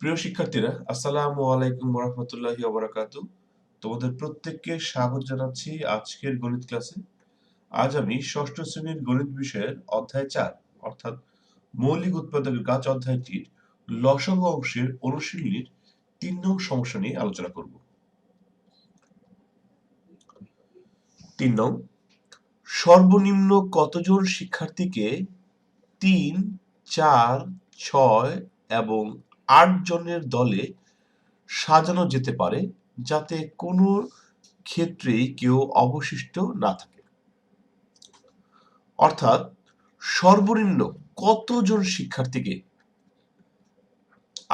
প্রিয় শিক্ষার্থীরা, আসসালামু আলাইকুম ওয়া রাহমাতুল্লাহি ওয়া বারাকাতুহু। তোমাদের প্রত্যেককে স্বাগত জানাচ্ছি আজকের গণিত ক্লাসে। আজ আমি ষষ্ঠ শ্রেণীর গণিত বিষয়ের অধ্যায় 4 অর্থাৎ মৌলিক উৎপাদকের গাছ অধ্যায়টির লসগু অংশের অনুশীলনীর 3 নং সমস্যা নিয়ে আলোচনা করব। 3 নং, সর্বনিম্ন কতজন শিক্ষার্থীকে 3, 4, 6 এবং 8 জনের দলে সাজানো যেতে পারে যাতে কোনো ক্ষেত্রেই কেউ অবশিষ্ট না থাকে? অর্থাৎ সর্বনিম্ন কতজন শিক্ষার্থীকে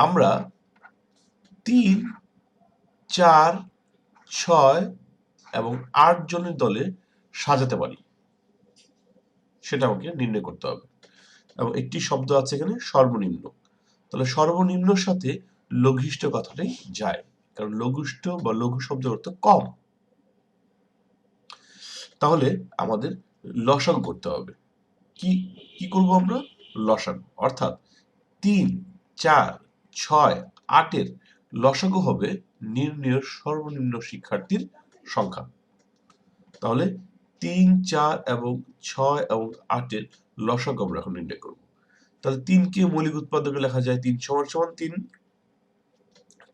আমরা 3, 4, 6 এবং 8 জনের দলে সাজাতে পারি সেটা আমাকে নির্ণয় করতে হবে। এবং একটি শব্দ আছে এখানে সর্বনিম্ন, তাহলে সর্বনিম্নর সাথে লঘিষ্ঠ কথাটাই যায়, কারণ লঘিষ্ঠ বা লঘু শব্দের অর্থ কম। তাহলে আমাদের লসাগু করতে হবে। কি কি করব আমরা? লসাগু, অর্থাৎ 3, 4, 6, 8 এর লসাগু হবে নির্ণেয় সর্বনিম্ন শিক্ষার্থীর সংখ্যা। তাহলে 3, 4 এবং 6 এবং 8 এর লসাগু আমরা এখন নির্ণয় করব। তাহলে 3 কে মৌলিক উৎপাদকে লেখা যায় 3 সমান সমান 3,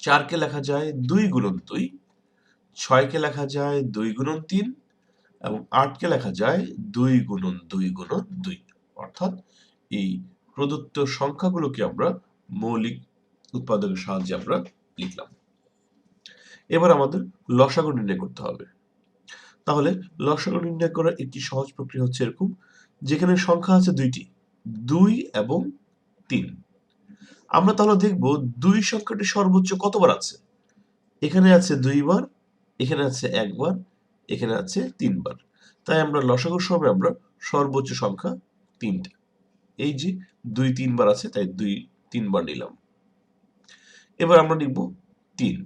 4 কে লেখা যায় 2 গুণন 2, 6 কে লেখা যায় 2 গুণন 3 এবং 8 কে লেখা যায় 2 গুণন 2 গুণন 2। অর্থাৎ এই প্রদত্ত সংখ্যাগুলোকে আমরা মৌলিক উৎপাদকের সাহায্যে আমরা লিখলাম। এবার আমাদের লসাগু নির্ণয় করতে হবে। তাহলে লসাগু নির্ণয় করার একটি সহজ প্রক্রিয়া হচ্ছে এরকম, যেখানে সংখ্যা আছে 2টি, 2 এবং 3। আমরা তাহলে দেখব 2 সংখ্যাটি সর্বোচ্চ কতবার আছে। এখানে আছে 2 বার, এখানে আছে 1 বার, এখানে আছে 3 বার। তাই আমরা লসাগুর সময় আমরা সর্বোচ্চ সংখ্যা 3টা, এই যে 2 3 বার আছে তাই 2 3 বার নিলাম। এবার আমরা নিব 3।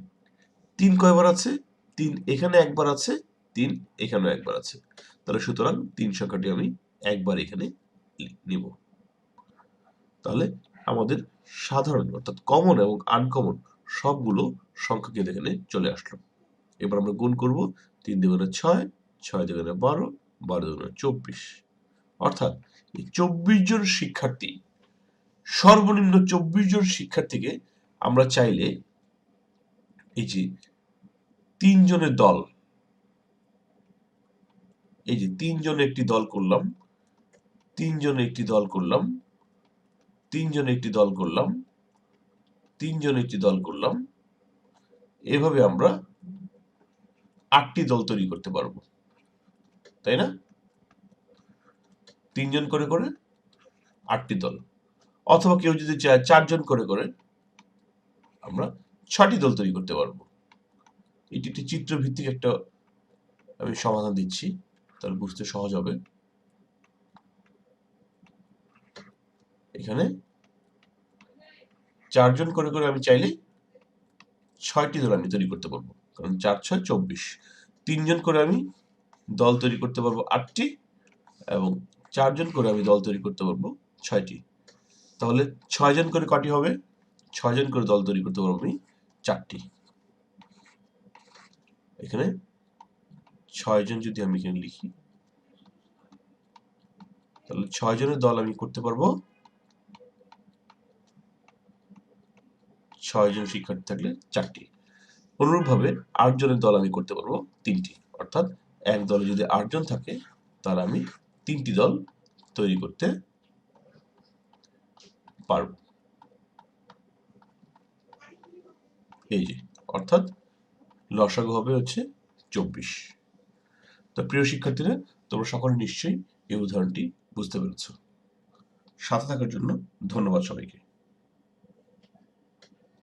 3 কয়বার আছে? 3 এখানে একবার আছে, 3 এখানেও একবার আছে। তাহলে সুতরাং 3 সংখ্যাটি আমি একবার এখানে নিব। তাহলে আমাদের সাধারণ অর্থাৎ কমন এবং আনকমন সবগুলো সংখ্যা কিন্তু এখানে চলে আসলো। এবার আমরা গুণ করব। 3 দুগুণে 6, 6 দুগুণে 12, 12 দুগুণে 24। অর্থাৎ এই 24 জন শিক্ষার্থী, সর্বনিম্ন 24 জন শিক্ষার্থীকে আমরা চাইলে এই যে 3 জনের দল, এই যে 3 জনের একটি দল করলাম, 3 জনের একটি দল করলাম, 3 জনের একটি দল করলাম, 3 জনের একটি দল করলাম, এভাবে আমরা 8টি দল তৈরি করতে পারবো, তাই না? 3 জন করে করে 8টি দল, অথবা কেউ যদি চায় 4 জন করে করে আমরা 6টি দল তৈরি করতে পারবো। এটি একটি চিত্রভিত্তিক একটা আমি সমাধান দিচ্ছি, তাহলে বুঝতে সহজ হবে। এখানে 4 জন করে করে আমি চাইলে 6টি দল আমি তৈরি করতে পারবো, কারণ 4 6 24। 3 জন করে আমি দল তৈরি করতে পারবো 8টি এবং 4 জন করে আমি দল তৈরি করতে পারবো 6টি। তাহলে 6 জন করে কটি হবে? 6 জন করে দল তৈরি করতে পারবো আমি 4টি। এখানে 6 জন যদি আমি এখানে লিখি, তাহলে 6 জনের দল আমি করতে পারবো 6 জন শিক্ষার্থী থাকলে 4টি। অনুরূপভাবে 8 জনের দল আমি করতে পারবো 3টি। অর্থাৎ এক দলে যদি 8 জন থাকে তাহলে আমি 3টি দল তৈরি করতে পারবো। এই যে, অর্থাৎ লসাগু হবে হচ্ছে 24। তো প্রিয় শিক্ষার্থীরা, তোমরা সকলে নিশ্চয়ই এই উদাহরণটি বুঝতে পেরেছ। সাথে থাকার জন্য ধন্যবাদ সবাইকে।